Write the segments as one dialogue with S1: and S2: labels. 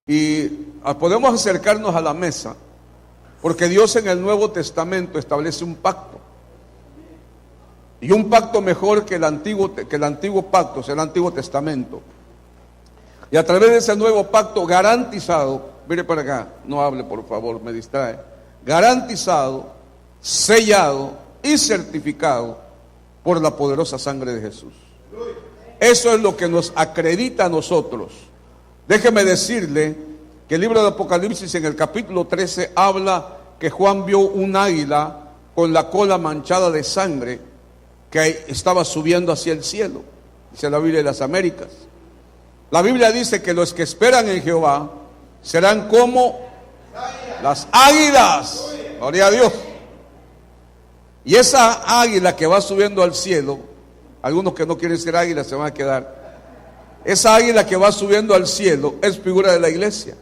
S1: Y podemos acercarnos a la mesa, porque Dios en el Nuevo Testamento establece un pacto. Y un pacto mejor que el antiguo pacto, es el Antiguo Testamento. Y a través de ese nuevo pacto garantizado, mire para acá, no hable por favor, me distrae. Garantizado, sellado y certificado por la poderosa sangre de Jesús. Eso es lo que nos acredita a nosotros. Déjeme decirle que el libro de Apocalipsis en el capítulo 13 habla que Juan vio un águila con la cola manchada de sangre que estaba subiendo hacia el cielo. Dice la Biblia de las Américas. La Biblia dice que los que esperan en Jehová serán como las águilas. Gloria a Dios. Y esa águila que va subiendo al cielo, algunos que no quieren ser águilas se van a quedar. Esa águila que va subiendo al cielo es figura de la iglesia.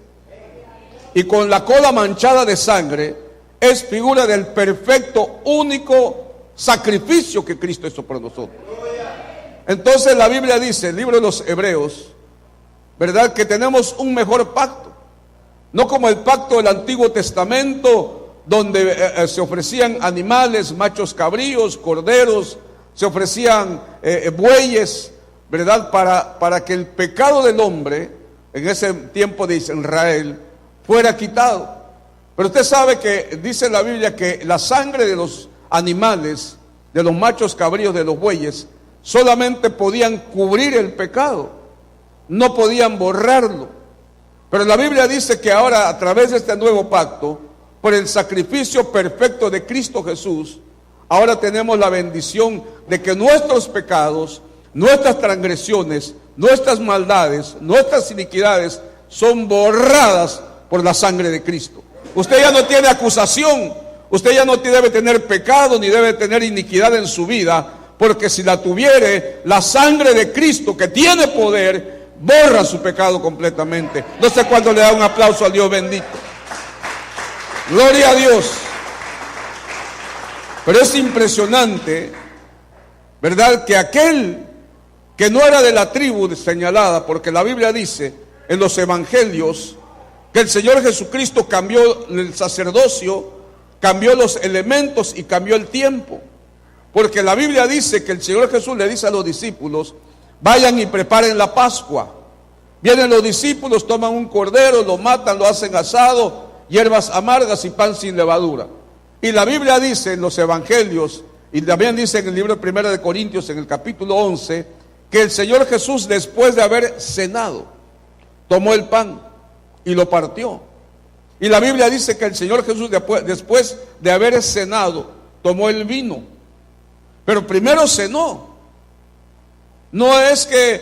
S1: Y con la cola manchada de sangre es figura del perfecto, único sacrificio que Cristo hizo por nosotros. Entonces la Biblia dice, el libro de los Hebreos, ¿verdad?, que tenemos un mejor pacto. No como el pacto del Antiguo Testamento, donde se ofrecían animales, machos cabríos, corderos, se ofrecían bueyes, ¿verdad?, para que el pecado del hombre, en ese tiempo de Israel, fuera quitado. Pero usted sabe que dice la Biblia que la sangre de los animales, de los machos cabríos, de los bueyes, solamente podían cubrir el pecado, no podían borrarlo. Pero la Biblia dice que ahora, a través de este nuevo pacto, por el sacrificio perfecto de Cristo Jesús, ahora tenemos la bendición de que nuestros pecados, nuestras transgresiones, nuestras maldades, nuestras iniquidades son borradas por la sangre de Cristo. Usted ya no tiene acusación, usted ya no debe tener pecado ni debe tener iniquidad en su vida, porque si la tuviere, la sangre de Cristo, que tiene poder, borra su pecado completamente. No sé cuándo le da un aplauso al Dios bendito. Gloria a Dios. Pero es impresionante, ¿verdad?, que aquel que no era de la tribu señalada, porque la Biblia dice en los evangelios que el Señor Jesucristo cambió el sacerdocio, cambió los elementos y cambió el tiempo. Porque la Biblia dice que el Señor Jesús le dice a los discípulos, vayan y preparen la Pascua. Vienen los discípulos, toman un cordero, lo matan, lo hacen asado, hierbas amargas y pan sin levadura. Y la Biblia dice en los evangelios, y también dice en el libro 1 de Corintios, en el capítulo 11, que el Señor Jesús, después de haber cenado, tomó el pan y lo partió. Y la Biblia dice que el Señor Jesús, después de haber cenado, tomó el vino. Pero primero cenó. No es que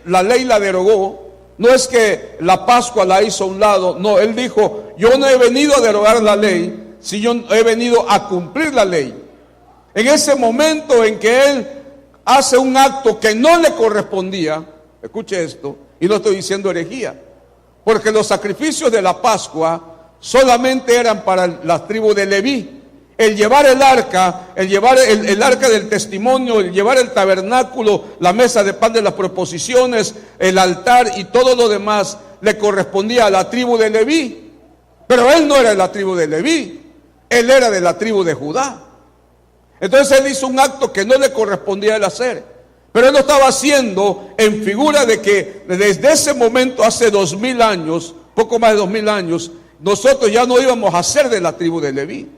S1: la ley la derogó, no es que la Pascua la hizo a un lado. No, él dijo, yo no he venido a derogar la ley, sino he venido a cumplir la ley. En ese momento en que él hace un acto que no le correspondía, escuche esto, y no estoy diciendo herejía, porque los sacrificios de la Pascua solamente eran para la tribu de Leví. El llevar el arca, el arca del testimonio, el llevar el tabernáculo, la mesa de pan de las proposiciones, el altar y todo lo demás le correspondía a la tribu de Leví. Pero él no era de la tribu de Leví, él era de la tribu de Judá. Entonces él hizo un acto que no le correspondía a él hacer. Pero él lo estaba haciendo en figura de que desde ese momento, hace 2000 años, poco más de 2000 años, nosotros ya no íbamos a ser de la tribu de Leví.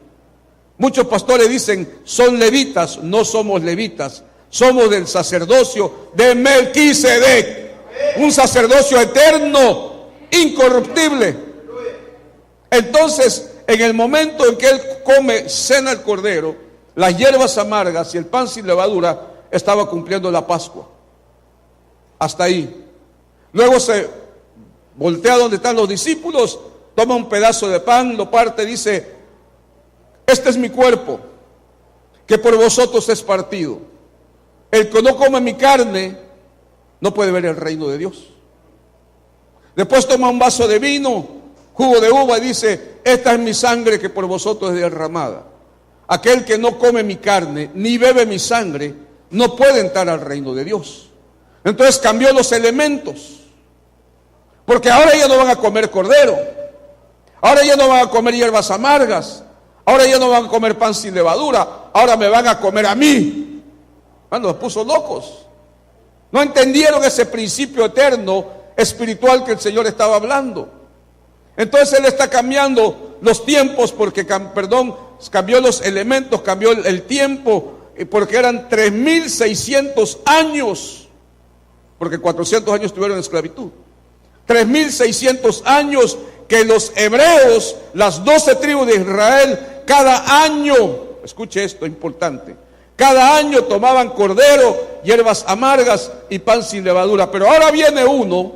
S1: Muchos pastores dicen, son levitas. No somos levitas, somos del sacerdocio de Melquisedec, un sacerdocio eterno, incorruptible. Entonces, en el momento en que él cena el cordero, las hierbas amargas y el pan sin levadura, estaba cumpliendo la Pascua. Hasta ahí. Luego se voltea donde están los discípulos, toma un pedazo de pan, lo parte, dice, este es mi cuerpo, que por vosotros es partido. El que no come mi carne, no puede ver el reino de Dios. Después toma un vaso de vino, jugo de uva, y dice, esta es mi sangre que por vosotros es derramada. Aquel que no come mi carne, ni bebe mi sangre, no puede entrar al reino de Dios. Entonces cambió los elementos. Porque ahora ya no van a comer cordero, ahora ya no van a comer hierbas amargas, ahora ya no van a comer pan sin levadura, ahora me van a comer a mí. Bueno, los puso locos. No entendieron ese principio eterno, espiritual que el Señor estaba hablando. Entonces Él está cambiando los tiempos, porque, cambió los elementos, cambió el tiempo, porque eran 3.600 años, porque 400 años estuvieron en esclavitud. 3.600 años que los hebreos, las 12 tribus de Israel, cada año, escuche esto, importante, cada año tomaban cordero, hierbas amargas y pan sin levadura. Pero ahora viene uno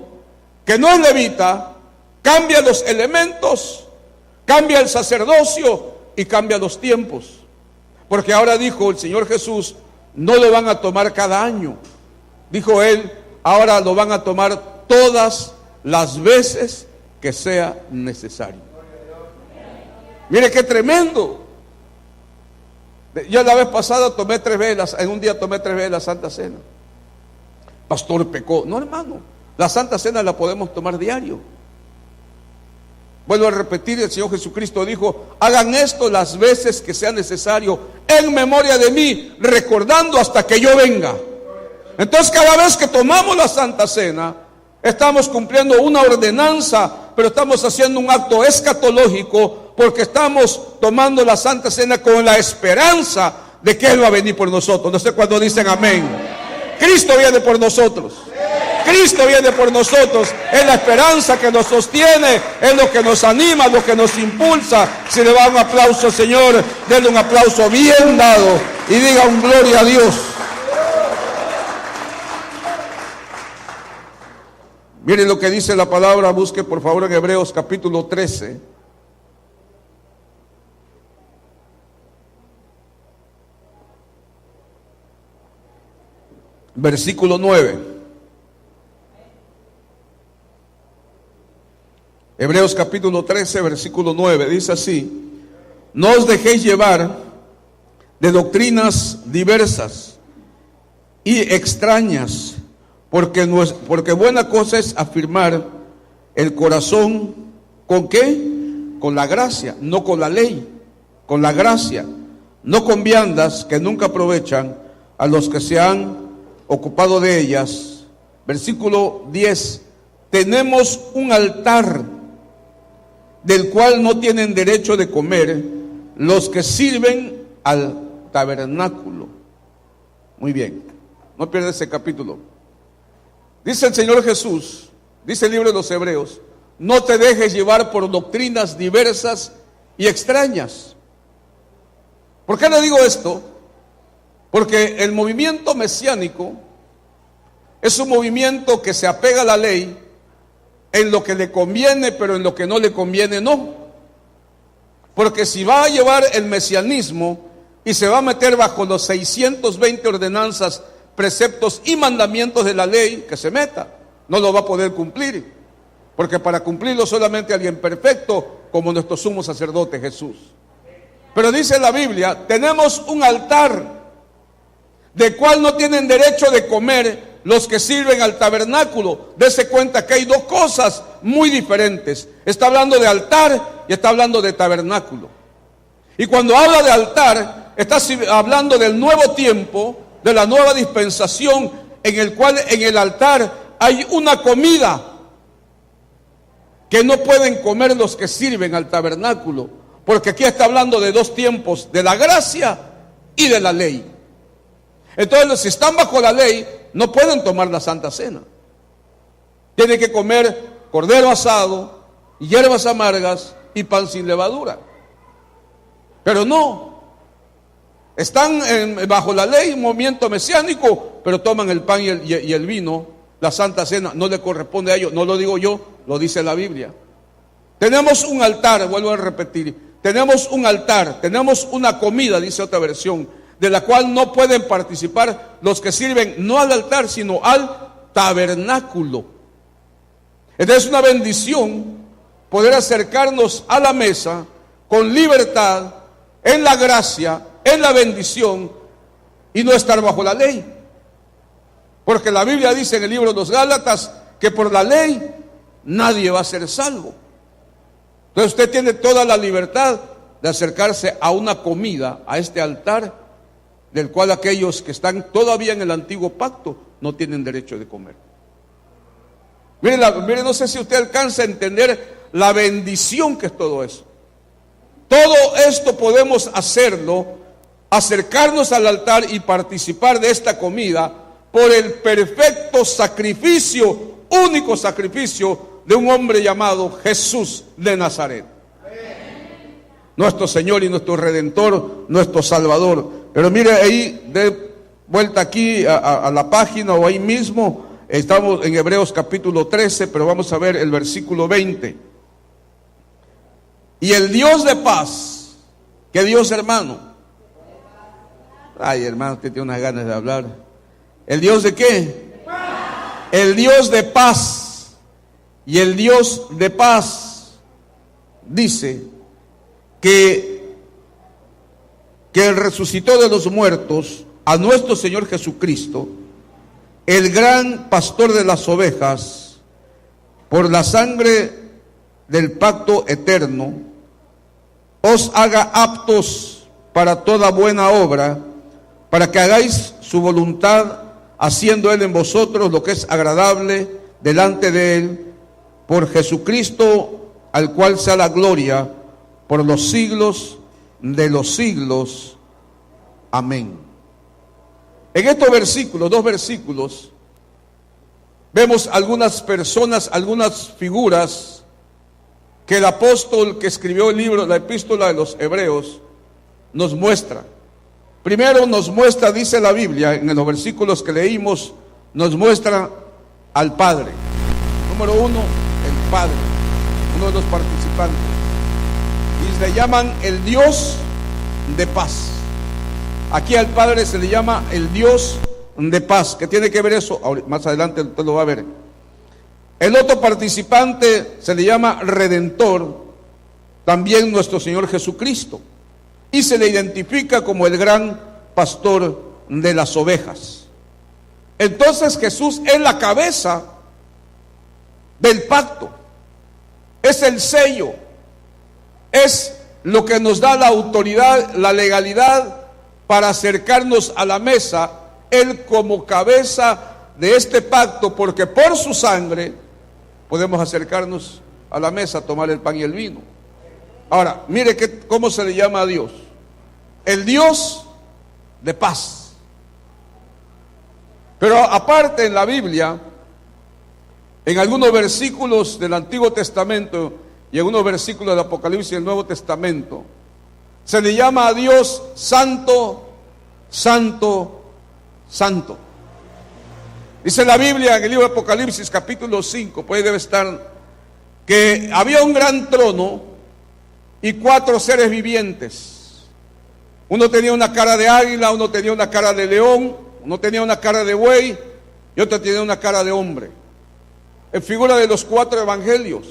S1: que no es levita, cambia los elementos, cambia el sacerdocio y cambia los tiempos. Porque ahora dijo el Señor Jesús, no lo van a tomar cada año. Dijo Él, ahora lo van a tomar todas las veces que sea necesario. Mire qué tremendo. Yo la vez pasada tomé 3 veces, en un día tomé 3 veces la Santa Cena. Pastor, pecó. No, hermano, la Santa Cena la podemos tomar diario. Vuelvo a repetir, el Señor Jesucristo dijo, hagan esto las veces que sea necesario, en memoria de mí, recordando hasta que yo venga. Entonces cada vez que tomamos la Santa Cena, estamos cumpliendo una ordenanza, pero estamos haciendo un acto escatológico, porque estamos tomando la Santa Cena con la esperanza de que Él va a venir por nosotros. No sé cuándo dicen amén. Cristo viene por nosotros. Cristo viene por nosotros. Es la esperanza que nos sostiene, es lo que nos anima, lo que nos impulsa. Si le va un aplauso al Señor, denle un aplauso bien dado y diga un gloria a Dios. Miren lo que dice la palabra, busque por favor en Hebreos capítulo 13. Versículo 9. Hebreos capítulo 13, versículo 9, dice así: no os dejéis llevar de doctrinas diversas y extrañas, porque buena cosa es afirmar el corazón, ¿con qué? Con la gracia, no con la ley, con la gracia, no con viandas que nunca aprovechan a los que se han ocupado de ellas. Versículo 10: tenemos un altar del cual no tienen derecho de comer los que sirven al tabernáculo. Muy bien, no pierdas ese capítulo. Dice el Señor Jesús, dice el libro de los Hebreos, no te dejes llevar por doctrinas diversas y extrañas. ¿Por qué le digo esto? Porque el movimiento mesiánico es un movimiento que se apega a la ley en lo que le conviene, pero en lo que no le conviene no. Porque si va a llevar el mesianismo y se va a meter bajo los 620 ordenanzas, preceptos y mandamientos de la ley, que se meta, no lo va a poder cumplir. Porque para cumplirlo solamente alguien perfecto, como nuestro sumo sacerdote Jesús. Pero dice la Biblia, tenemos un altar del cual no tienen derecho de comer los que sirven al tabernáculo. Dese cuenta que hay dos cosas muy diferentes. Está hablando de altar y está hablando de tabernáculo. Y cuando habla de altar, está hablando del nuevo tiempo, de la nueva dispensación, en el cual en el altar hay una comida que no pueden comer los que sirven al tabernáculo. Porque aquí está hablando de dos tiempos, de la gracia y de la ley. Entonces los que están bajo la ley no pueden tomar la Santa Cena. Tienen que comer cordero asado, hierbas amargas y pan sin levadura. Pero no, están bajo la ley, un movimiento mesiánico, pero toman el pan y el vino, la Santa Cena, no le corresponde a ellos. No lo digo yo, lo dice la Biblia. Tenemos un altar, vuelvo a repetir, tenemos un altar, tenemos una comida, dice otra versión, de la cual no pueden participar los que sirven no al altar, sino al tabernáculo. Entonces es una bendición poder acercarnos a la mesa con libertad, en la gracia, en la bendición, y no estar bajo la ley. Porque la Biblia dice en el libro de los Gálatas que por la ley nadie va a ser salvo. Entonces usted tiene toda la libertad de acercarse a una comida, a este altar, del cual aquellos que están todavía en el antiguo pacto no tienen derecho de comer. Mire, no sé si usted alcanza a entender la bendición que es todo eso. Todo esto podemos hacerlo, acercarnos al altar y participar de esta comida por el perfecto sacrificio, único sacrificio de un hombre llamado Jesús de Nazaret. Nuestro Señor y nuestro Redentor, nuestro Salvador. Pero mire ahí, de vuelta aquí a la página o ahí mismo, estamos en Hebreos capítulo 13, pero vamos a ver el versículo 20. Y el Dios de paz, ¿qué Dios, hermano? Ay, hermano, usted tiene unas ganas de hablar. ¿El Dios de qué? El Dios de paz. Y el Dios de paz dice que Él resucitó de los muertos a nuestro Señor Jesucristo, el gran pastor de las ovejas, por la sangre del pacto eterno, os haga aptos para toda buena obra, para que hagáis su voluntad, haciendo Él en vosotros lo que es agradable delante de Él, por Jesucristo, al cual sea la gloria por los siglos de los siglos. Amén. En estos versículos, 2 versículos, vemos algunas personas, algunas figuras que el apóstol que escribió el libro, la epístola de los Hebreos, nos muestra. Primero nos muestra, dice la Biblia, en los versículos que leímos, nos muestra al Padre. Número 1, el Padre, uno de los participantes. Y le llaman el Dios de paz. Aquí al Padre se le llama el Dios de paz. ¿Qué tiene que ver eso? Más adelante usted lo va a ver. El otro participante se le llama Redentor, también nuestro Señor Jesucristo, y se le identifica como el gran pastor de las ovejas. Entonces Jesús es la cabeza del pacto, es el sello, es lo que nos da la autoridad, la legalidad para acercarnos a la mesa, Él como cabeza de este pacto, porque por su sangre podemos acercarnos a la mesa, tomar el pan y el vino. Ahora, mire cómo se le llama a Dios. El Dios de paz. Pero aparte en la Biblia, en algunos versículos del Antiguo Testamento y en algunos versículos del Apocalipsis del Nuevo Testamento, se le llama a Dios Santo, Santo, Santo. Dice la Biblia en el libro de Apocalipsis capítulo 5, pues ahí debe estar, que había un gran trono y 4 seres vivientes. Uno tenía una cara de águila, uno tenía una cara de león, uno tenía una cara de buey y otro tenía una cara de hombre. En figura de los 4 evangelios.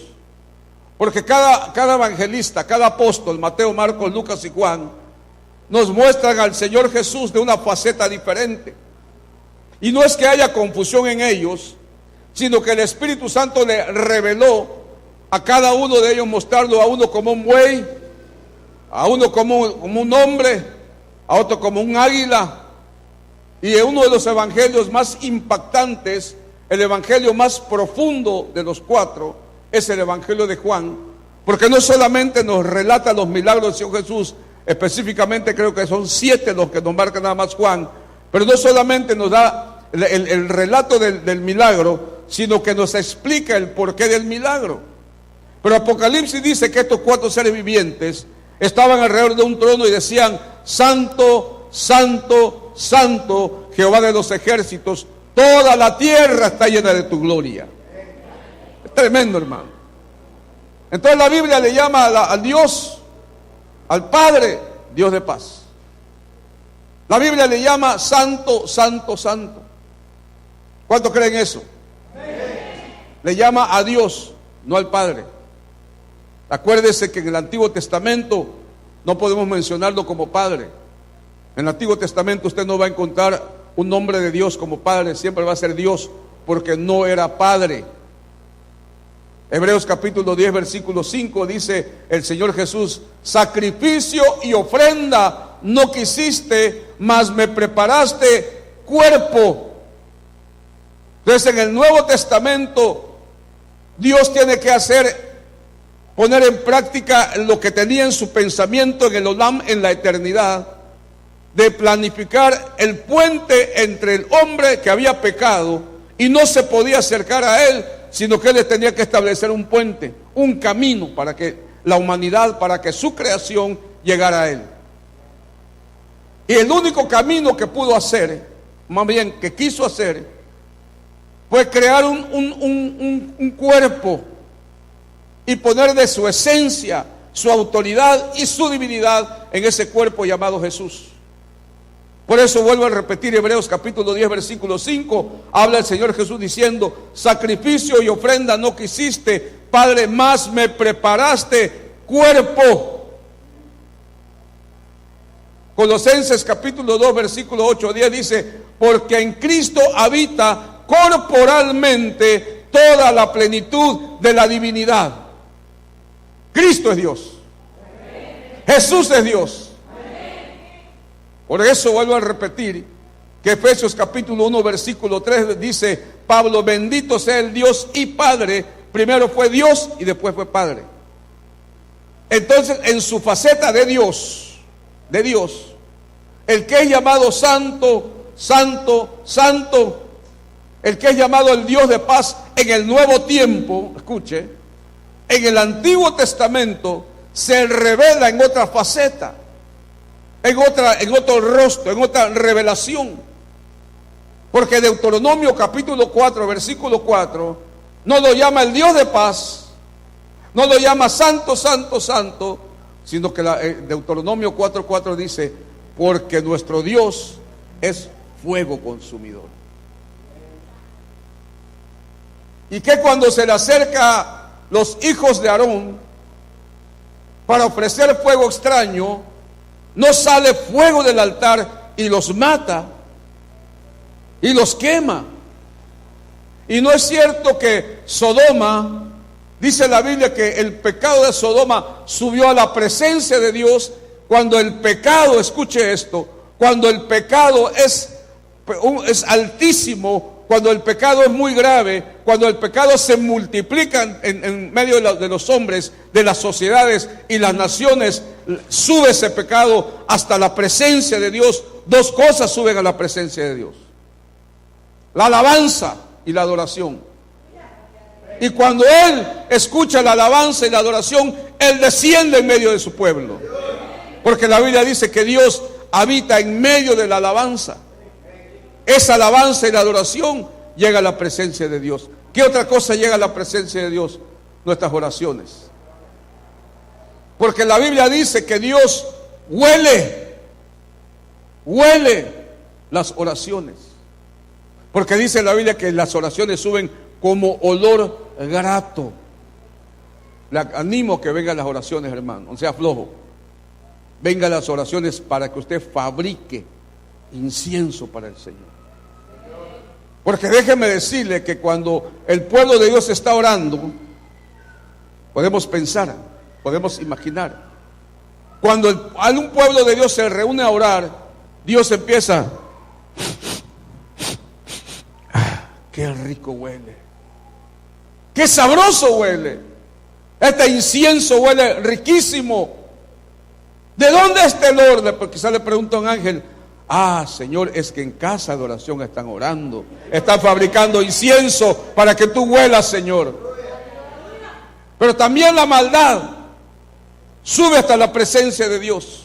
S1: Porque cada evangelista, cada apóstol, Mateo, Marcos, Lucas y Juan, nos muestran al Señor Jesús de una faceta diferente. Y no es que haya confusión en ellos, sino que el Espíritu Santo le reveló a cada uno de ellos, mostrarlo a uno como un buey, a uno como un hombre, a otro como un águila. Y en uno de los evangelios más impactantes, el evangelio más profundo de los 4, es el evangelio de Juan, porque no solamente nos relata los milagros del Señor Jesús, específicamente creo que son 7 los que nos marca nada más Juan, pero no solamente nos da el relato del milagro, sino que nos explica el porqué del milagro. Pero Apocalipsis dice que estos 4 seres vivientes estaban alrededor de un trono y decían: Santo, Santo, Santo, Jehová de los ejércitos, toda la tierra está llena de tu gloria. Es tremendo, hermano. Entonces la Biblia le llama al Dios, al Padre, Dios de paz. La Biblia le llama Santo, Santo, Santo. ¿Cuántos creen eso? Le llama a Dios, no al Padre. Acuérdese que en el Antiguo Testamento no podemos mencionarlo como Padre. En el Antiguo Testamento usted no va a encontrar un nombre de Dios como Padre, siempre va a ser Dios, porque no era Padre. Hebreos capítulo 10, versículo 5 dice el Señor Jesús: sacrificio y ofrenda no quisiste, mas me preparaste cuerpo. Entonces en el Nuevo Testamento Dios tiene que poner en práctica lo que tenía en su pensamiento en el Olam, en la eternidad, de planificar el puente entre el hombre que había pecado y no se podía acercar a él, sino que él tenía que establecer un puente, un camino para que la humanidad, para que su creación llegara a él. Y el único camino que pudo hacer, más bien que quiso hacer, fue crear un cuerpo y poner de su esencia, su autoridad y su divinidad en ese cuerpo llamado Jesús. Por eso vuelvo a repetir Hebreos capítulo 10 versículo 5, habla el Señor Jesús diciendo: sacrificio y ofrenda no quisiste, Padre, más me preparaste cuerpo. Colosenses capítulo 2 versículo 8 a 10 dice: porque en Cristo habita corporalmente toda la plenitud de la divinidad. Cristo es Dios. Jesús es Dios. Por eso vuelvo a repetir que Efesios capítulo 1 versículo 3 dice Pablo: bendito sea el Dios y Padre. Primero fue Dios y después fue Padre. Entonces, en su faceta de Dios, el que es llamado santo, santo, santo, el que es llamado el Dios de paz en el nuevo tiempo, escuche, en el Antiguo Testamento se revela en otra faceta, en otro rostro, en otra revelación. Porque Deuteronomio capítulo 4 versículo 4 no lo llama el Dios de paz, no lo llama santo, santo, santo, sino que Deuteronomio 4:4 dice: porque nuestro Dios es fuego consumidor. Y que cuando se le acerca los hijos de Aarón para ofrecer fuego extraño, no sale fuego del altar y los mata y los quema. Y no es cierto que Sodoma, dice la Biblia que el pecado de Sodoma subió a la presencia de Dios cuando el pecado, escuche esto, cuando el pecado es altísimo, cuando el pecado es muy grave, cuando el pecado se multiplica en medio de los hombres, de las sociedades y las naciones, sube ese pecado hasta la presencia de Dios. Dos cosas suben a la presencia de Dios: la alabanza y la adoración. Y cuando Él escucha la alabanza y la adoración, Él desciende en medio de su pueblo. Porque la Biblia dice que Dios habita en medio de la alabanza. Esa alabanza y la adoración llega a la presencia de Dios. ¿Qué otra cosa llega a la presencia de Dios? Nuestras oraciones. Porque la Biblia dice que Dios huele las oraciones. Porque dice la Biblia que las oraciones suben como olor grato. Le animo que vengan las oraciones, hermano, no sea flojo. Vengan las oraciones para que usted fabrique incienso para el Señor. Porque déjeme decirle que cuando el pueblo de Dios está orando, podemos pensar, podemos imaginar. Cuando un pueblo de Dios se reúne a orar, Dios empieza: qué rico huele, qué sabroso huele, este incienso huele riquísimo. ¿De dónde es este olor? Porque quizás le pregunta a un ángel: Señor, es que en casa de oración están orando, están fabricando incienso para que tú huelas, Señor. Pero también la maldad sube hasta la presencia de Dios.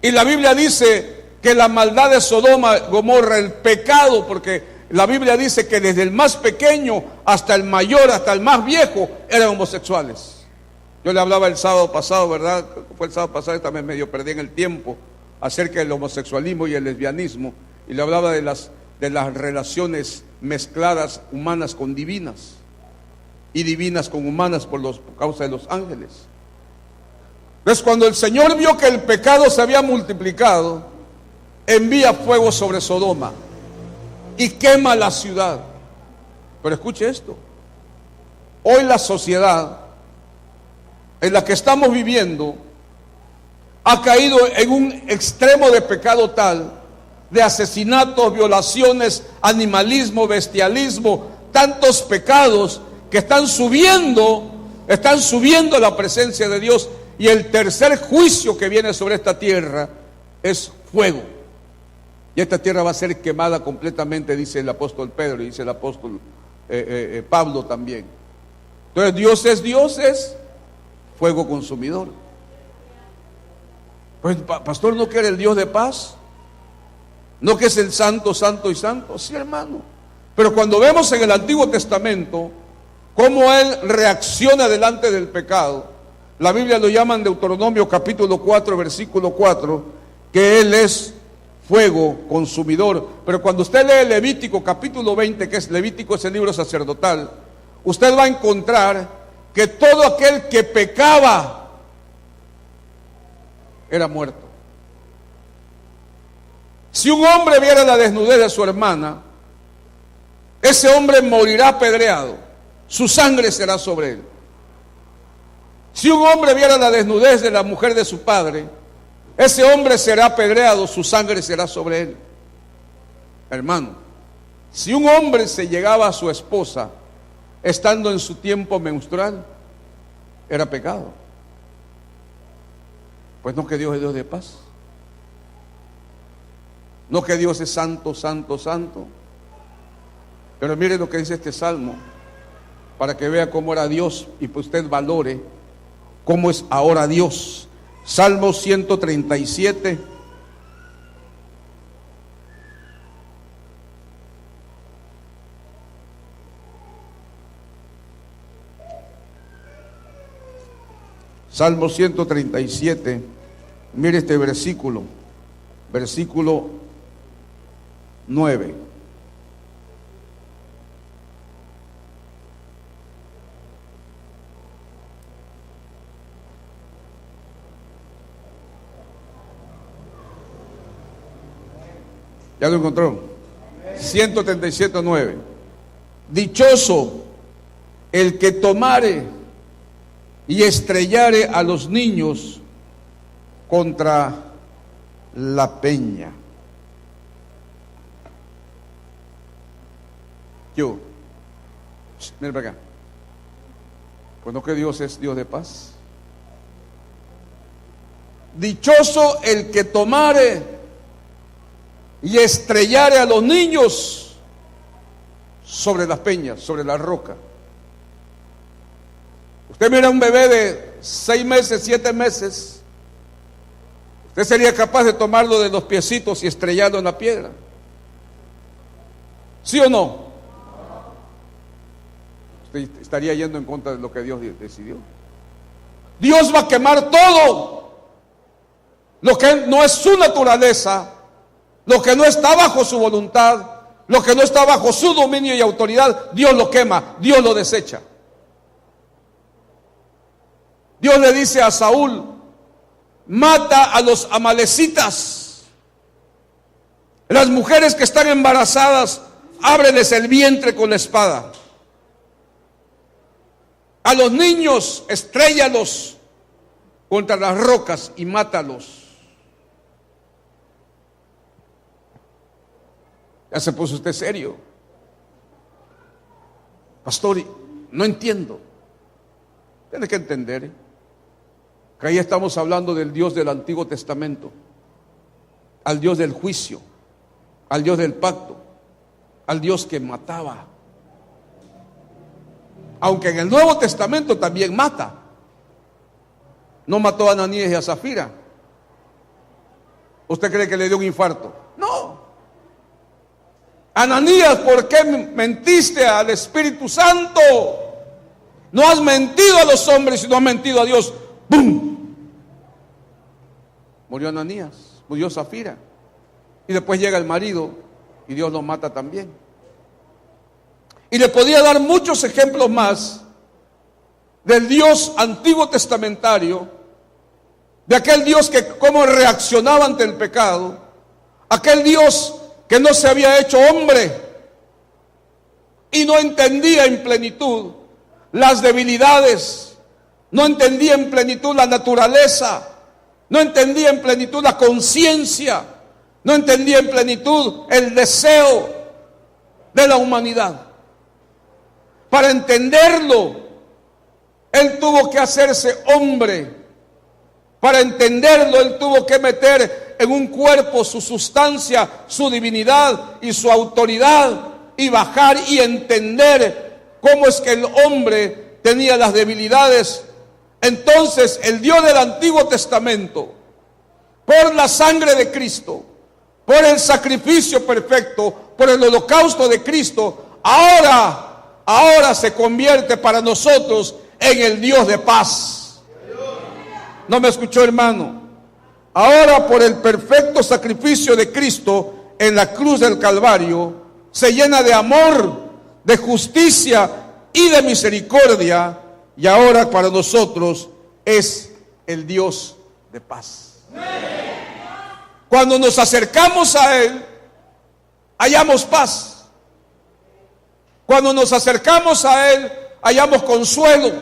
S1: Y la Biblia dice que la maldad de Sodoma, Gomorra, el pecado, porque la Biblia dice que desde el más pequeño hasta el mayor, hasta el más viejo, eran homosexuales. Yo le hablaba el sábado pasado, ¿verdad? Fue el sábado pasado y también medio perdí en el tiempo, acerca del homosexualismo y el lesbianismo, y le hablaba de las relaciones mezcladas humanas con divinas y divinas con humanas por causa de los ángeles. Entonces, cuando el Señor vio que el pecado se había multiplicado, envía fuego sobre Sodoma y quema la ciudad. Pero escuche esto: Hoy la sociedad en la que estamos viviendo ha caído en un extremo de pecado tal, de asesinatos, violaciones, animalismo, bestialismo, tantos pecados que están subiendo a la presencia de Dios, y el tercer juicio que viene sobre esta tierra es fuego. Y esta tierra va a ser quemada completamente, dice el apóstol Pedro y dice el apóstol Pablo también. Entonces Dios es fuego consumidor. Pues pastor, ¿no quiere el Dios de paz? ¿No que es el santo, santo y santo? Sí, hermano. Pero cuando vemos en el Antiguo Testamento cómo Él reacciona delante del pecado, la Biblia lo llama en Deuteronomio capítulo 4, versículo 4, que Él es fuego consumidor. Pero cuando usted lee Levítico capítulo 20, que es Levítico, es el libro sacerdotal, usted va a encontrar que todo aquel que pecaba era muerto. Si un hombre viera la desnudez de su hermana, ese hombre morirá apedreado, su sangre será sobre él. Si un hombre viera la desnudez de la mujer de su padre, ese hombre será apedreado, su sangre será sobre él. Hermano, si un hombre se llegaba a su esposa estando en su tiempo menstrual, era pecado. Pues no que Dios es Dios de paz. No que Dios es santo, santo, santo. Pero mire lo que dice este salmo, para que vea cómo era Dios y pues usted valore cómo es ahora Dios. Salmo 137. Salmo 137. Mire este versículo. Versículo 9. ¿Ya lo encontró? 137:9. Dichoso el que tomare y estrellare a los niños contra la peña. Mira para acá. Pues no que Dios es Dios de paz. Dichoso el que tomare y estrellare a los niños sobre las peñas, sobre la roca. Usted mira un bebé de 6 meses, 7 meses, usted sería capaz de tomarlo de los piecitos y estrellarlo en la piedra. ¿Sí o no? Usted estaría yendo en contra de lo que Dios decidió. Dios va a quemar todo lo que no es su naturaleza, lo que no está bajo su voluntad, lo que no está bajo su dominio y autoridad. Dios lo quema, Dios lo desecha. Dios le dice a Saúl: mata a los amalecitas. Las mujeres que están embarazadas, ábreles el vientre con la espada. A los niños, estréllalos contra las rocas y mátalos. Ya se puso usted serio. Pastor, no entiendo. Tiene que entender que ahí estamos hablando del Dios del Antiguo Testamento, al Dios del juicio, al Dios del pacto, al Dios que mataba. Aunque en el Nuevo Testamento también mata. No mató a Ananías y a Zafira. ¿Usted cree que le dio un infarto? No. Ananías, ¿por qué mentiste al Espíritu Santo? No has mentido a los hombres, sino has mentido a Dios. ¡Bum! Murió Ananías, murió Zafira. Y después llega el marido y Dios lo mata también. Y le podía dar muchos ejemplos más del Dios antiguo testamentario, de aquel Dios que cómo reaccionaba ante el pecado, aquel Dios que no se había hecho hombre y no entendía en plenitud las debilidades, no entendía en plenitud la naturaleza, no entendía en plenitud la conciencia, no entendía en plenitud el deseo de la humanidad. Para entenderlo, Él tuvo que hacerse hombre. Para entenderlo, Él tuvo que meter en un cuerpo su sustancia, su divinidad y su autoridad, y bajar y entender cómo es que el hombre tenía las debilidades. Entonces el Dios del Antiguo Testamento, por la sangre de Cristo, por el sacrificio perfecto, por el holocausto de Cristo, ahora se convierte para nosotros en el Dios de paz. ¿No me escuchó, hermano? Ahora, por el perfecto sacrificio de Cristo en la cruz del Calvario, se llena de amor, de justicia y de misericordia, y ahora para nosotros es el Dios de paz. Cuando nos acercamos a Él, hallamos paz. Cuando nos acercamos a Él, hallamos consuelo,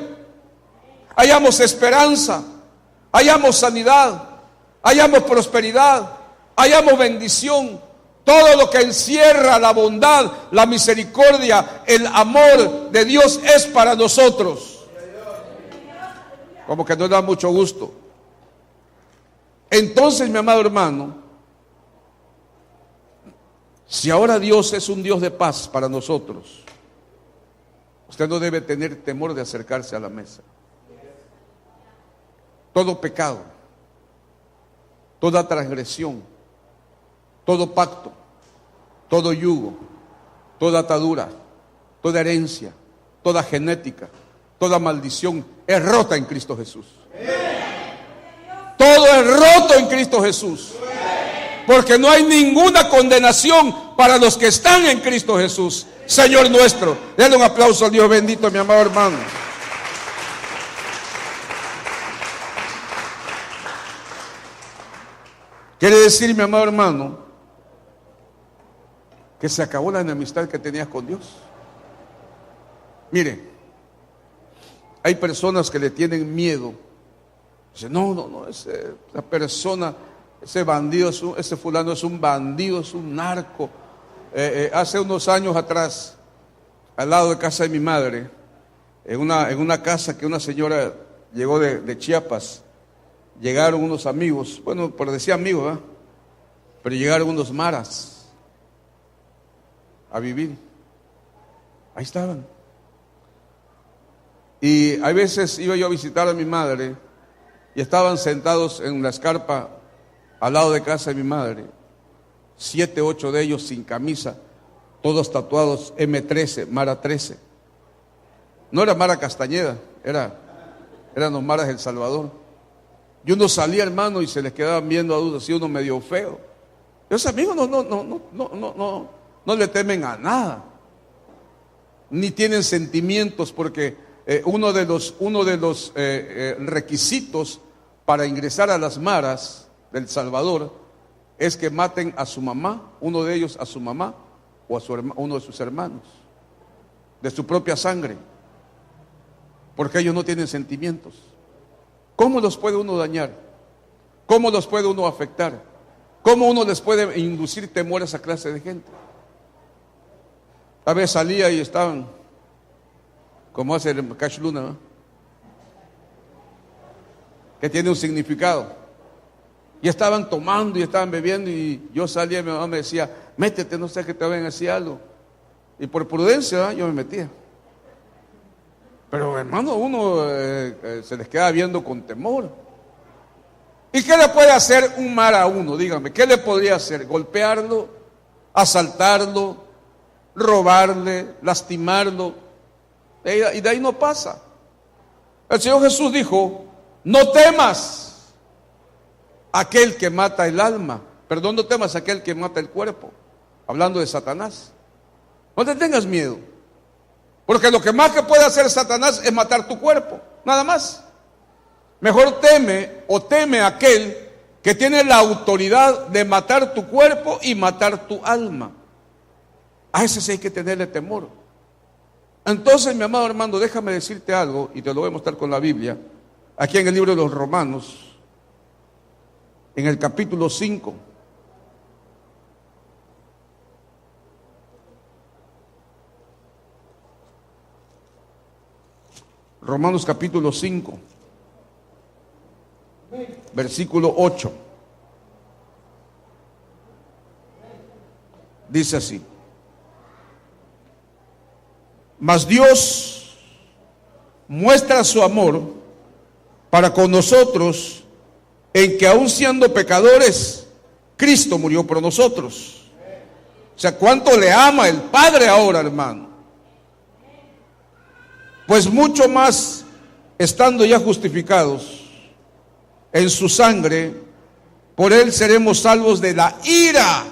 S1: hallamos esperanza, hallamos sanidad, hallamos prosperidad, hallamos bendición. Todo lo que encierra la bondad, la misericordia, el amor de Dios es para nosotros. Como que nos da mucho gusto. Entonces, mi amado hermano, si ahora Dios es un Dios de paz para nosotros, usted no debe tener temor de acercarse a la mesa. Todo pecado, toda transgresión, todo pacto, todo yugo, toda atadura, toda herencia, toda genética, toda maldición es rota en Cristo Jesús. Todo es roto en Cristo Jesús. Porque no hay ninguna condenación para los que están en Cristo Jesús, Señor nuestro. Denle un aplauso al Dios bendito, mi amado hermano. Quiere decir, mi amado hermano, que se acabó la enemistad que tenías con Dios. Mire, hay personas que le tienen miedo. Dicen, no, esa persona, ese bandido, ese fulano es un bandido, es un narco. Hace unos años atrás, al lado de casa de mi madre, en una casa que una señora llegó de Chiapas, llegaron unos amigos, bueno, por decir amigos, ¿verdad? Pero llegaron unos maras a vivir. Ahí estaban. Y a veces iba yo a visitar a mi madre y estaban sentados en la escarpa al lado de casa de mi madre, 7, 8 de ellos sin camisa, todos tatuados M13, Mara 13. No era Mara Castañeda, eran los maras del Salvador. Y uno salía, hermano, y se les quedaban viendo a dudas, así uno medio feo. Esos amigos no le temen a nada, ni tienen sentimientos, porque uno de los requisitos para ingresar a las maras del Salvador es que maten a su mamá, uno de ellos a su mamá o a uno de sus hermanos, de su propia sangre, porque ellos no tienen sentimientos. ¿Cómo los puede uno dañar? ¿Cómo los puede uno afectar? ¿Cómo uno les puede inducir temor a esa clase de gente? A veces salía y estaban, como hace el Cash Luna, ¿no? Que tiene un significado. Y estaban tomando y estaban bebiendo, y yo salía y mi mamá me decía, métete, no sé que te vayan a decir algo. Y por prudencia, yo me metía. Pero hermano, uno se les queda viendo con temor. ¿Y qué le puede hacer un mar a uno? Dígame, ¿qué le podría hacer? ¿Golpearlo? ¿Asaltarlo? ¿Robarle? ¿Lastimarlo? Y de ahí no pasa. El Señor Jesús dijo, no temas a aquel que mata el alma. Perdón, no temas a aquel que mata el cuerpo. Hablando de Satanás. No te tengas miedo. Porque lo que más que puede hacer Satanás es matar tu cuerpo, nada más. Mejor teme a aquel que tiene la autoridad de matar tu cuerpo y matar tu alma. A ese sí hay que tenerle temor. Entonces, mi amado hermano, déjame decirte algo, y te lo voy a mostrar con la Biblia, aquí en el libro de los Romanos, en el capítulo 5. Romanos capítulo 5, versículo 8. Dice así: mas Dios muestra su amor para con nosotros en que aun siendo pecadores, Cristo murió por nosotros. O sea, ¿cuánto le ama el Padre ahora, hermano? Pues mucho más, estando ya justificados en su sangre, por él seremos salvos de la ira.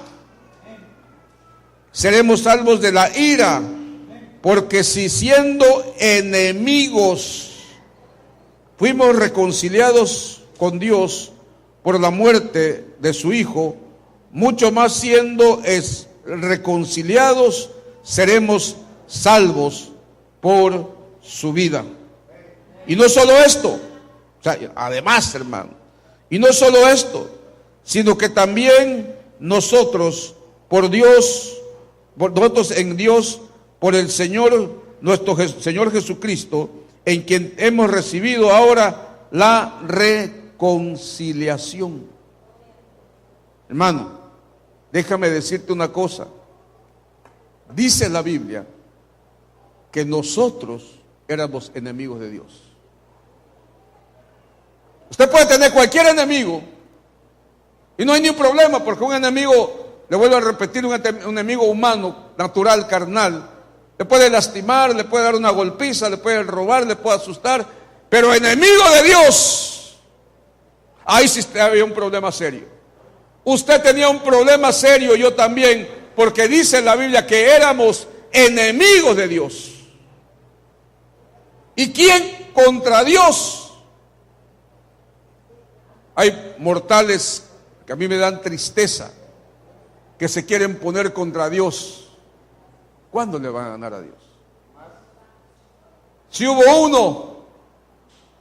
S1: Seremos salvos de la ira, porque si siendo enemigos fuimos reconciliados con Dios por la muerte de su Hijo, mucho más siendo reconciliados seremos salvos por su vida. Y no solo esto, o sea, además, hermano, y no solo esto, sino que también nosotros en Dios, por el Señor, nuestro Señor Jesucristo, en quien hemos recibido ahora la reconciliación. Hermano, déjame decirte una cosa. Dice la Biblia que nosotros éramos enemigos de Dios. Usted puede tener cualquier enemigo y no hay ni un problema, porque un enemigo, le vuelvo a repetir, un enemigo humano, natural, carnal, le puede lastimar, le puede dar una golpiza, le puede robar, le puede asustar, pero enemigo de Dios, ahí sí había un problema serio. Usted tenía un problema serio, yo también, porque dice en la Biblia que éramos enemigos de Dios. ¿Y quién contra Dios? Hay mortales que a mí me dan tristeza, que se quieren poner contra Dios. ¿Cuándo le van a ganar a Dios? Si hubo uno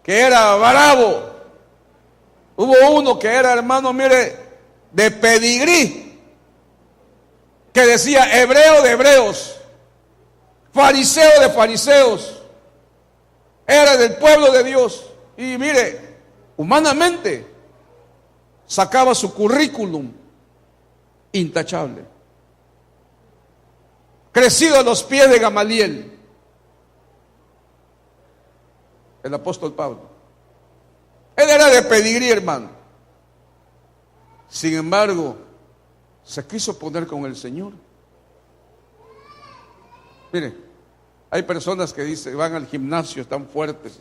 S1: que era bravo, hubo uno que era, hermano, mire, de pedigrí, que decía hebreo de hebreos, fariseo de fariseos, era del pueblo de Dios, y mire, humanamente sacaba su currículum intachable, crecido a los pies de Gamaliel, el apóstol Pablo. Él era de pedigrí, hermano. Sin embargo, se quiso poner con el Señor. Mire, hay personas que dicen, van al gimnasio, están fuertes.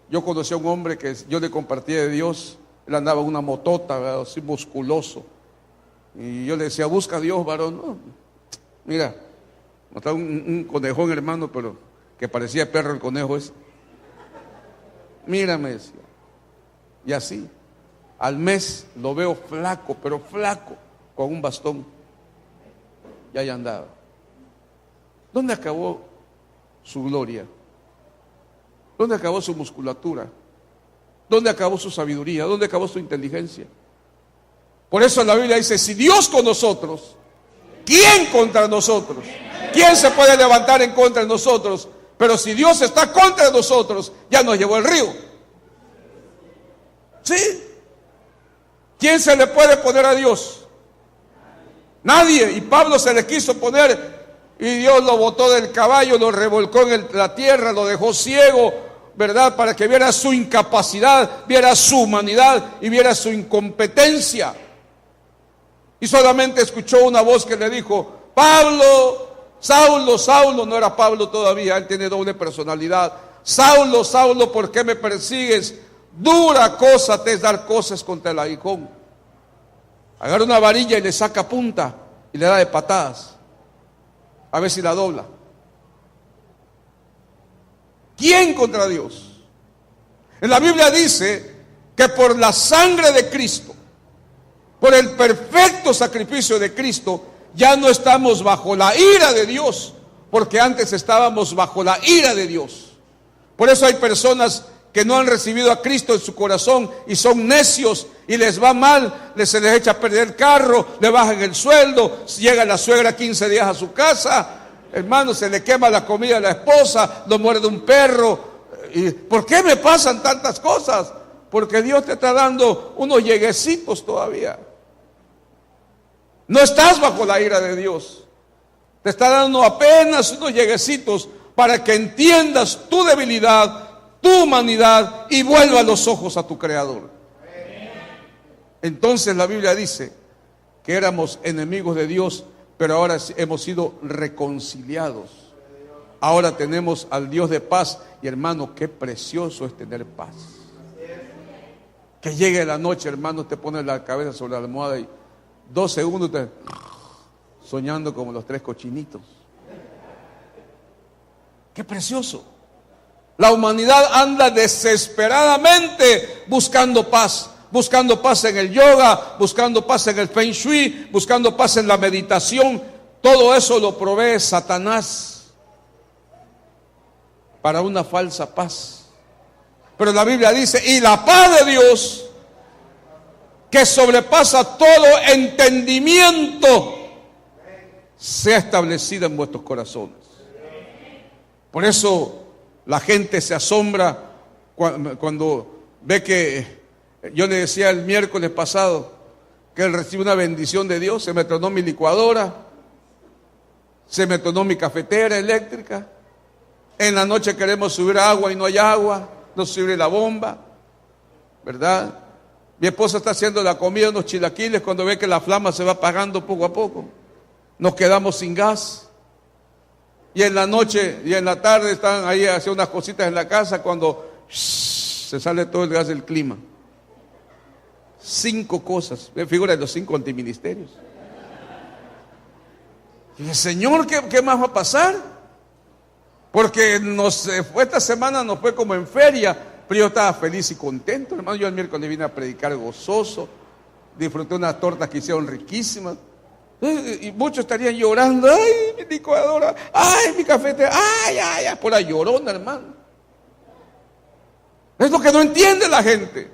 S1: Yo conocí a un hombre que yo le compartía de Dios. Él andaba en una motota, ¿verdad? Así musculoso. Y yo le decía, busca a Dios, varón. No, mira, estaba un conejón, hermano, pero que parecía perro el conejo ese. Mira, me decía. Y así, al mes lo veo flaco, pero flaco, con un bastón. Y ahí andaba. ¿Dónde acabó su gloria? ¿Dónde acabó su musculatura? ¿Dónde acabó su sabiduría? ¿Dónde acabó su inteligencia? Por eso la Biblia dice, si Dios con nosotros, ¿quién contra nosotros? ¿Quién se puede levantar en contra de nosotros? Pero si Dios está contra nosotros, ya nos llevó el río. ¿Sí? ¿Quién se le puede poner a Dios? Nadie. Y Pablo se le quiso poner y Dios lo botó del caballo, lo revolcó en la tierra, lo dejó ciego, ¿verdad? Para que viera su incapacidad, viera su humanidad y viera su incompetencia. Y solamente escuchó una voz que le dijo, Pablo, Saulo, Saulo, no era Pablo todavía, él tiene doble personalidad. Saulo, Saulo, ¿por qué me persigues? Dura cosa te es dar cosas contra el aguijón. Agarra una varilla y le saca punta y le da de patadas. A ver si la dobla. ¿Quién contra Dios? En la Biblia dice que por la sangre de Cristo, por el perfecto sacrificio de Cristo, ya no estamos bajo la ira de Dios, porque antes estábamos bajo la ira de Dios. Por eso hay personas que no han recibido a Cristo en su corazón y son necios y les va mal, se les echa a perder el carro, le bajan el sueldo, llega la suegra 15 días a su casa, hermano, se le quema la comida a la esposa, lo muerde un perro. ¿Y por qué me pasan tantas cosas? Porque Dios te está dando unos lleguecitos todavía. No estás bajo la ira de Dios. Te está dando apenas unos lleguecitos para que entiendas tu debilidad, tu humanidad y vuelva los ojos a tu Creador. Entonces la Biblia dice que éramos enemigos de Dios, pero ahora hemos sido reconciliados. Ahora tenemos al Dios de paz. Y hermano, qué precioso es tener paz. Que llegue la noche, hermano, te pones la cabeza sobre la almohada y 2 segundos te soñando como los 3 cochinitos. Qué precioso. La humanidad anda desesperadamente buscando paz en el yoga, buscando paz en el feng shui, buscando paz en la meditación. Todo eso lo provee Satanás para una falsa paz. Pero la Biblia dice, y la paz de Dios, que sobrepasa todo entendimiento, sea establecida en vuestros corazones. Por eso la gente se asombra cuando ve que, yo le decía el miércoles pasado, que él recibe una bendición de Dios. Se me tronó mi licuadora, se me tronó mi cafetera eléctrica. En la noche queremos subir agua y no hay agua, no sirve la bomba, ¿verdad? Mi esposa está haciendo la comida, unos chilaquiles, cuando ve que la flama se va apagando poco a poco. Nos quedamos sin gas. Y en la noche y en la tarde están ahí haciendo unas cositas en la casa cuando se sale todo el gas del clima. 5 cosas, figura de los 5 antiministerios. Y el Señor, ¿qué más va a pasar? Porque esta semana nos fue como en feria, pero yo estaba feliz y contento, hermano. Yo el miércoles vine a predicar gozoso, disfruté unas tortas que hicieron riquísimas. Y muchos estarían llorando, ay, mi licuadora, ay, mi cafetera, ay, por la llorona, hermano. Es lo que no entiende la gente,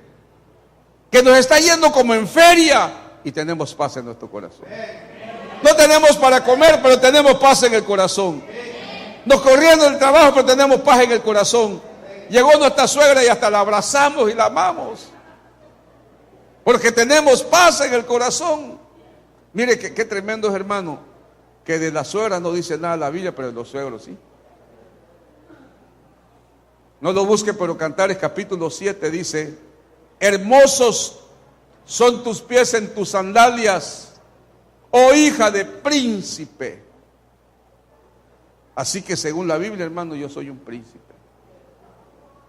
S1: que nos está yendo como en feria y tenemos paz en nuestro corazón. No tenemos para comer, pero tenemos paz en el corazón. Nos corriendo del trabajo, pero tenemos paz en el corazón. Llegó nuestra suegra y hasta la abrazamos y la amamos, porque tenemos paz en el corazón. Mire qué tremendo es, hermano, que de la suegra no dice nada la Biblia, pero de los suegros sí. No lo busque, pero Cantares capítulo 7 dice: hermosos son tus pies en tus sandalias, oh hija de príncipe. Así que según la Biblia, hermano, yo soy un príncipe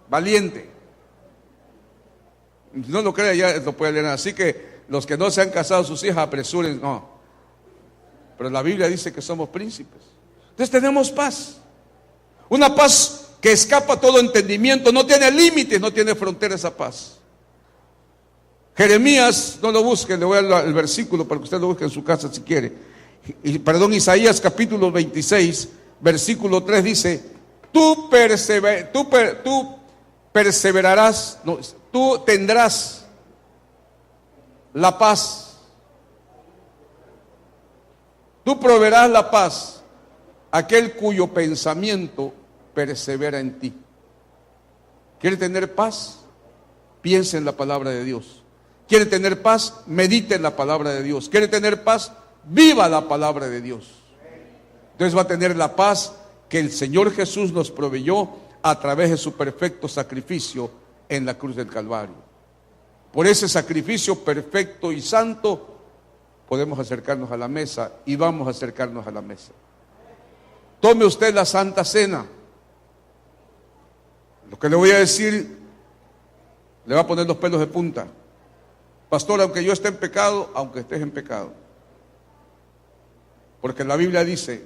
S1: valiente. No lo crea, ya lo puede leer. Así que los que no se han casado, sus hijas, apresuren, no. Pero la Biblia dice que somos príncipes. Entonces tenemos paz. Una paz que escapa todo entendimiento, no tiene límites, no tiene fronteras esa paz. Jeremías, no lo busque, le voy a dar el versículo para que usted lo busque en su casa si quiere. Isaías capítulo 26, versículo 3 dice: tú perseverarás, no, tú tendrás la paz. Tú proveerás la paz a aquel cuyo pensamiento persevera en ti. ¿Quiere tener paz? Piense en la palabra de Dios. ¿Quiere tener paz? Medite en la palabra de Dios. ¿Quiere tener paz? Viva la palabra de Dios. Entonces va a tener la paz que el Señor Jesús nos proveyó a través de su perfecto sacrificio en la cruz del Calvario. Por ese sacrificio perfecto y santo podemos acercarnos a la mesa y vamos a acercarnos a la mesa. Tome usted la Santa Cena. Lo que le voy a decir le va a poner los pelos de punta. Pastor, aunque yo esté en pecado, aunque estés en pecado. Porque la Biblia dice,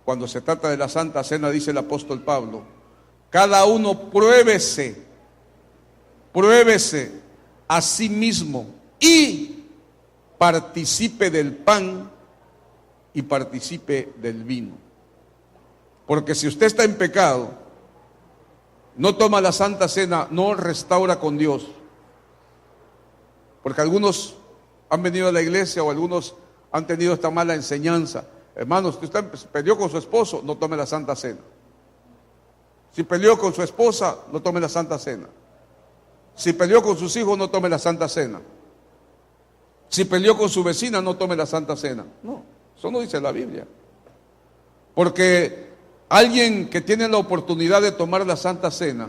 S1: cuando se trata de la Santa Cena, dice el apóstol Pablo, cada uno pruébese a sí mismo y participe del pan y participe del vino. Porque si usted está en pecado, no toma la Santa Cena, no restaura con Dios. Porque algunos han venido a la iglesia o algunos han tenido esta mala enseñanza. Hermanos, si usted peleó con su esposo, no tome la Santa Cena. Si peleó con su esposa, no tome la Santa Cena. Si peleó con sus hijos, no tome la Santa Cena. Si peleó con su vecina, no tome la Santa Cena. No, eso no dice la Biblia. Porque alguien que tiene la oportunidad de tomar la Santa Cena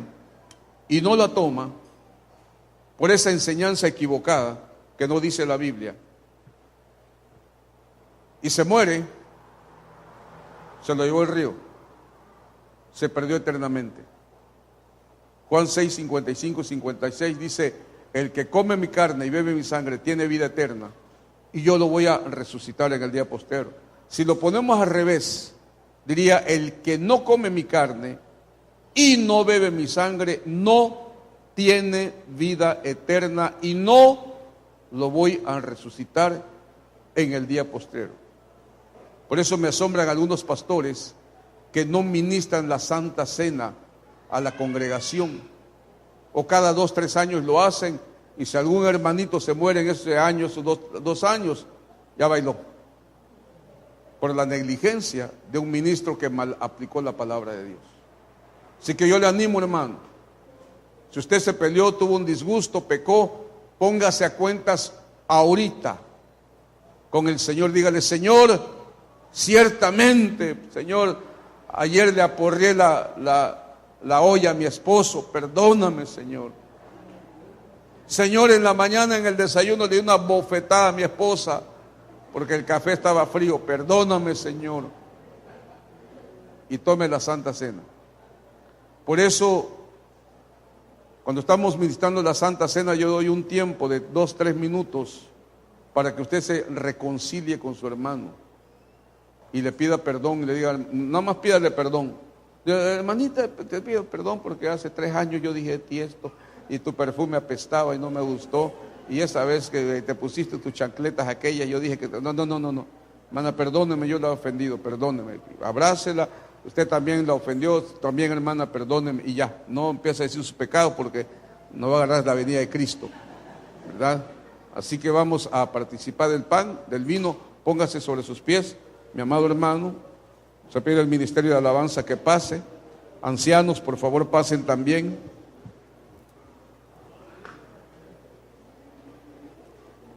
S1: y no la toma por esa enseñanza equivocada que no dice la Biblia y se muere, se lo llevó el río, se perdió eternamente. Juan 6, 55 y 56 dice: el que come mi carne y bebe mi sangre tiene vida eterna, y yo lo voy a resucitar en el día postero. Si lo ponemos al revés, diría: el que no come mi carne y no bebe mi sangre no tiene vida eterna, y no lo voy a resucitar en el día postero. Por eso me asombran algunos pastores que no ministran la Santa Cena a la congregación, o cada 2, 3 años lo hacen, y si algún hermanito se muere en ese año, esos 2 años, ya bailó, por la negligencia de un ministro que mal aplicó la palabra de Dios. Así que yo le animo, hermano, si usted se peleó, tuvo un disgusto, pecó, póngase a cuentas ahorita con el Señor. Dígale: Señor, ciertamente, Señor, ayer le aporreé la olla a mi esposo, perdóname, Señor. Señor, en la mañana en el desayuno le di una bofetada a mi esposa porque el café estaba frío, perdóname, Señor. Y tome la Santa Cena. Por eso, cuando estamos ministrando la Santa Cena, yo doy un tiempo de 2, 3 minutos para que usted se reconcilie con su hermano y le pida perdón, y le diga, nada más pídale perdón. Hermanita, te pido perdón porque hace 3 años yo dije de ti esto y tu perfume apestaba y no me gustó, y esa vez que te pusiste tus chancletas aquellas, yo dije que no, hermana, perdóneme, yo la he ofendido, perdóneme, abrácela. Usted también la ofendió, también, hermana, perdóneme, y ya, no empieza a decir sus pecados porque no va a agarrar la venida de Cristo, ¿verdad? Así que vamos a participar del pan, del vino. Póngase sobre sus pies, mi amado hermano. Se pide al ministerio de alabanza que pase. Ancianos, por favor, pasen también.